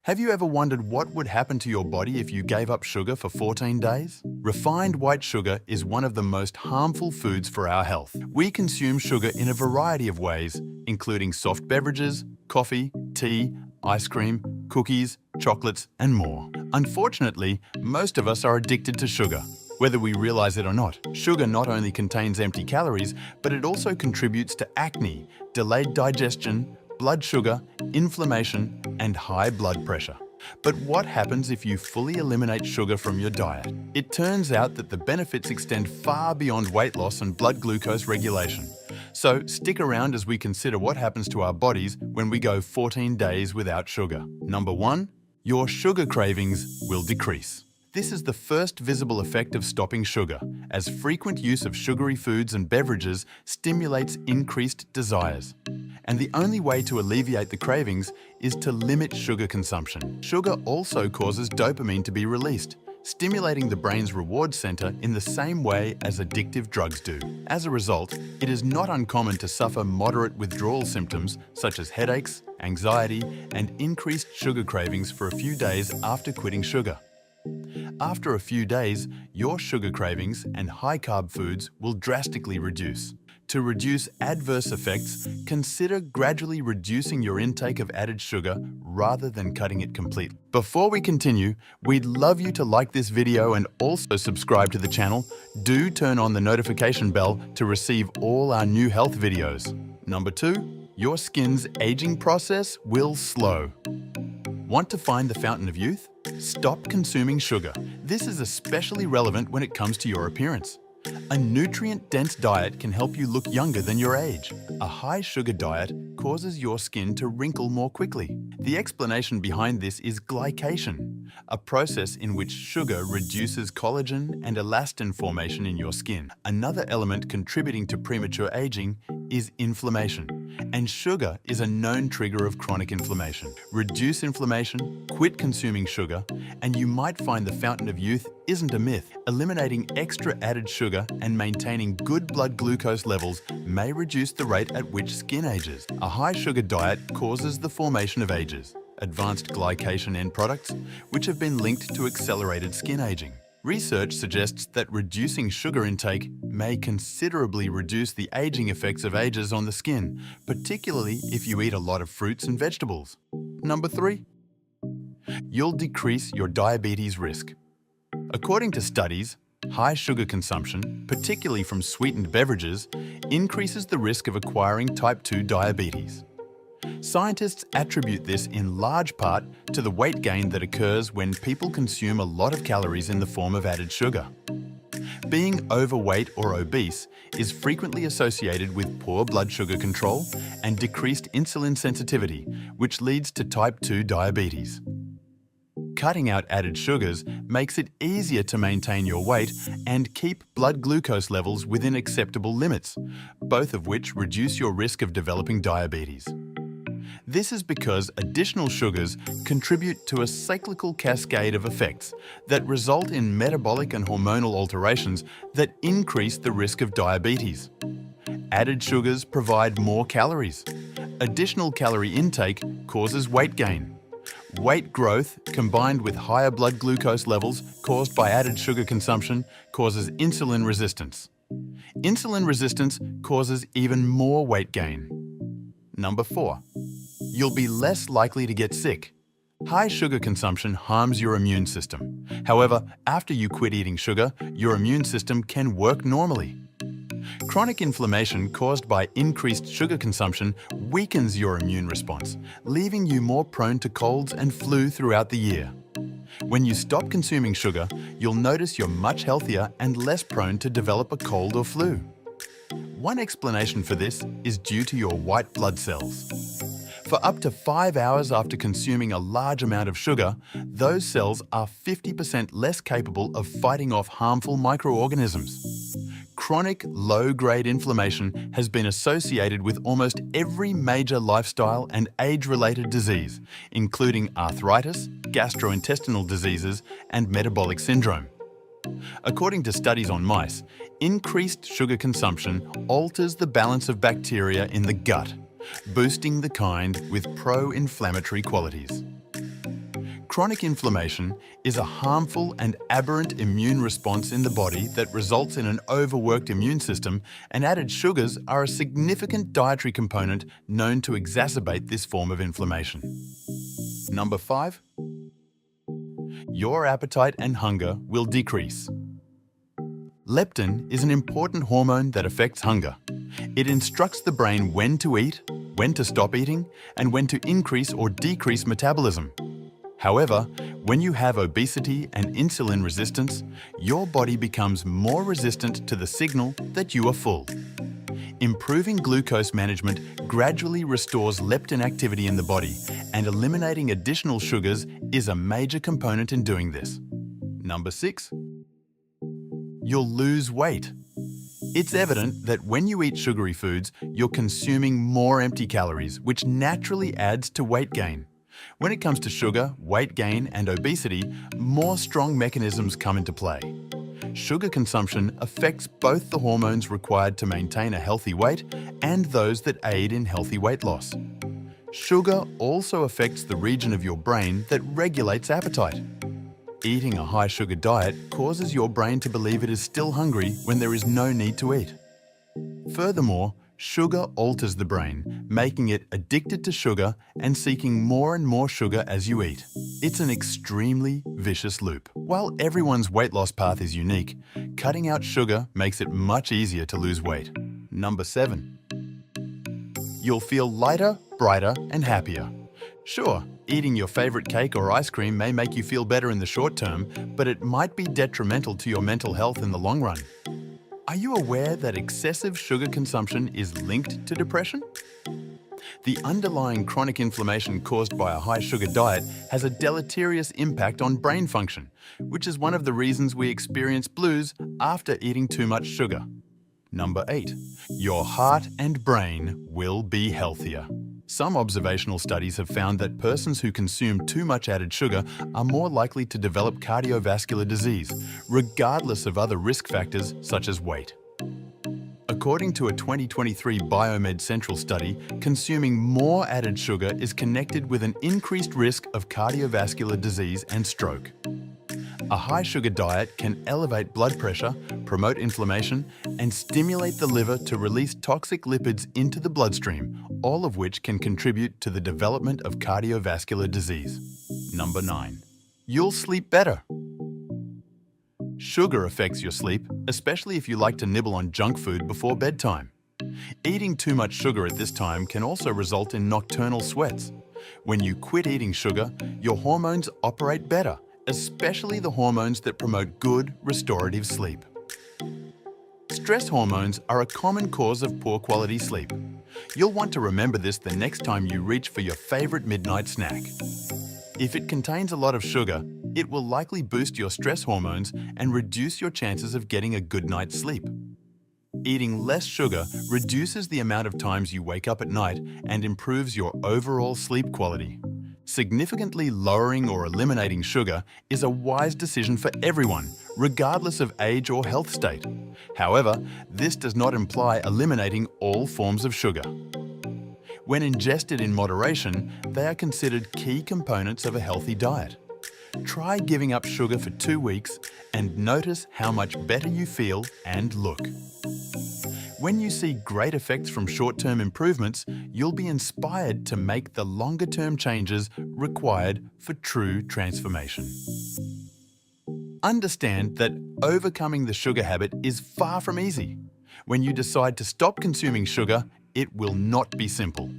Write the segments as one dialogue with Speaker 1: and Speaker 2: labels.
Speaker 1: Have you ever wondered what would happen to your body if you gave up sugar for 14 days? Refined white sugar is one of the most harmful foods for our health. We consume sugar in a variety of ways, including soft beverages, coffee, tea, ice cream, cookies, chocolates, and more. Unfortunately, most of us are addicted to sugar, whether we realize it or not. Sugar not only contains empty calories, but it also contributes to acne, delayed digestion, blood sugar, inflammation, and high blood pressure. But what happens if you fully eliminate sugar from your diet? It turns out that the benefits extend far beyond weight loss and blood glucose regulation. So stick around as we consider what happens to our bodies when we go 14 days without sugar. Number 1, your sugar cravings will decrease. This is the first visible effect of stopping sugar, as frequent use of sugary foods and beverages stimulates increased desires. And the only way to alleviate the cravings is to limit sugar consumption. Sugar also causes dopamine to be released, stimulating the brain's reward center in the same way as addictive drugs do. As a result, it is not uncommon to suffer moderate withdrawal symptoms such as headaches, anxiety, and increased sugar cravings for a few days after quitting sugar. After a few days, your sugar cravings and high-carb foods will drastically reduce. To reduce adverse effects, consider gradually reducing your intake of added sugar rather than cutting it completely. Before we continue, we'd love you to like this video and also subscribe to the channel. Do turn on the notification bell to receive all our new health videos. Number 2, your skin's aging process will slow. Want to find the fountain of youth? Stop consuming sugar. This is especially relevant when it comes to your appearance. A nutrient-dense diet can help you look younger than your age. A high-sugar diet causes your skin to wrinkle more quickly. The explanation behind this is glycation, a process in which sugar reduces collagen and elastin formation in your skin. Another element contributing to premature aging is inflammation, and sugar is a known trigger of chronic inflammation. Reduce inflammation, quit consuming sugar, and you might find the fountain of youth isn't a myth. Eliminating extra added sugar and maintaining good blood glucose levels may reduce the rate at which skin ages. A high-sugar diet causes the formation of ages, advanced glycation end products, which have been linked to accelerated skin aging. Research suggests that reducing sugar intake may considerably reduce the aging effects of ages on the skin, particularly if you eat a lot of fruits and vegetables. Number 3, you'll decrease your diabetes risk. According to studies, high sugar consumption, particularly from sweetened beverages, increases the risk of acquiring type 2 diabetes. Scientists attribute this in large part to the weight gain that occurs when people consume a lot of calories in the form of added sugar. Being overweight or obese is frequently associated with poor blood sugar control and decreased insulin sensitivity, which leads to type 2 diabetes. Cutting out added sugars makes it easier to maintain your weight and keep blood glucose levels within acceptable limits, both of which reduce your risk of developing diabetes. This is because additional sugars contribute to a cyclical cascade of effects that result in metabolic and hormonal alterations that increase the risk of diabetes. Added sugars provide more calories. Additional calorie intake causes weight gain. Weight growth, combined with higher blood glucose levels caused by added sugar consumption, causes insulin resistance. Insulin resistance causes even more weight gain. Number 4, you'll be less likely to get sick. High sugar consumption harms your immune system. However, after you quit eating sugar, your immune system can work normally. Chronic inflammation caused by increased sugar consumption weakens your immune response, leaving you more prone to colds and flu throughout the year. When you stop consuming sugar, you'll notice you're much healthier and less prone to develop a cold or flu. One explanation for this is due to your white blood cells. For up to 5 hours after consuming a large amount of sugar, those cells are 50% less capable of fighting off harmful microorganisms. Chronic low-grade inflammation has been associated with almost every major lifestyle and age-related disease, including arthritis, gastrointestinal diseases, and metabolic syndrome. According to studies on mice, increased sugar consumption alters the balance of bacteria in the gut, boosting the kind with pro-inflammatory qualities. Chronic inflammation is a harmful and aberrant immune response in the body that results in an overworked immune system, and added sugars are a significant dietary component known to exacerbate this form of inflammation. Number 5. Your appetite and hunger will decrease. Leptin is an important hormone that affects hunger. It instructs the brain when to eat, when to stop eating, and when to increase or decrease metabolism. However, when you have obesity and insulin resistance, your body becomes more resistant to the signal that you are full. Improving glucose management gradually restores leptin activity in the body, and eliminating additional sugars is a major component in doing this. Number 6. You'll lose weight. It's evident that when you eat sugary foods, you're consuming more empty calories, which naturally adds to weight gain. When it comes to sugar, weight gain, and obesity, more strong mechanisms come into play. Sugar consumption affects both the hormones required to maintain a healthy weight and those that aid in healthy weight loss. Sugar also affects the region of your brain that regulates appetite. Eating a high-sugar diet causes your brain to believe it is still hungry when there is no need to eat. Furthermore, sugar alters the brain, making it addicted to sugar and seeking more and more sugar as you eat. It's an extremely vicious loop. While everyone's weight loss path is unique, cutting out sugar makes it much easier to lose weight. Number 7. You'll feel lighter, brighter, and happier. Sure, eating your favorite cake or ice cream may make you feel better in the short term, but it might be detrimental to your mental health in the long run. Are you aware that excessive sugar consumption is linked to depression? The underlying chronic inflammation caused by a high-sugar diet has a deleterious impact on brain function, which is one of the reasons we experience blues after eating too much sugar. Number 8. Your heart and brain will be healthier. Some observational studies have found that persons who consume too much added sugar are more likely to develop cardiovascular disease, regardless of other risk factors such as weight. According to a 2023 Biomed Central study, consuming more added sugar is connected with an increased risk of cardiovascular disease and stroke. A high-sugar diet can elevate blood pressure, promote inflammation, and stimulate the liver to release toxic lipids into the bloodstream, all of which can contribute to the development of cardiovascular disease. Number 9. You'll sleep better. Sugar affects your sleep, especially if you like to nibble on junk food before bedtime. Eating too much sugar at this time can also result in nocturnal sweats. When you quit eating sugar, your hormones operate better, especially the hormones that promote good, restorative sleep. Stress hormones are a common cause of poor quality sleep. You'll want to remember this the next time you reach for your favorite midnight snack. If it contains a lot of sugar, it will likely boost your stress hormones and reduce your chances of getting a good night's sleep. Eating less sugar reduces the amount of times you wake up at night and improves your overall sleep quality. Significantly lowering or eliminating sugar is a wise decision for everyone, regardless of age or health state. However, this does not imply eliminating all forms of sugar. When ingested in moderation, they are considered key components of a healthy diet. Try giving up sugar for 2 weeks and notice how much better you feel and look. When you see great effects from short-term improvements, you'll be inspired to make the longer-term changes required for true transformation. Understand that overcoming the sugar habit is far from easy. When you decide to stop consuming sugar, it will not be simple,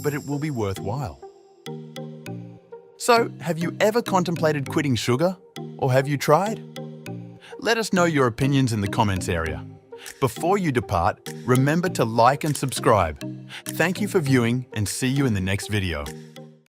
Speaker 1: but it will be worthwhile. So, have you ever contemplated quitting sugar? Or have you tried? Let us know your opinions in the comments area. Before you depart, remember to like and subscribe. Thank you for viewing, and see you in the next video.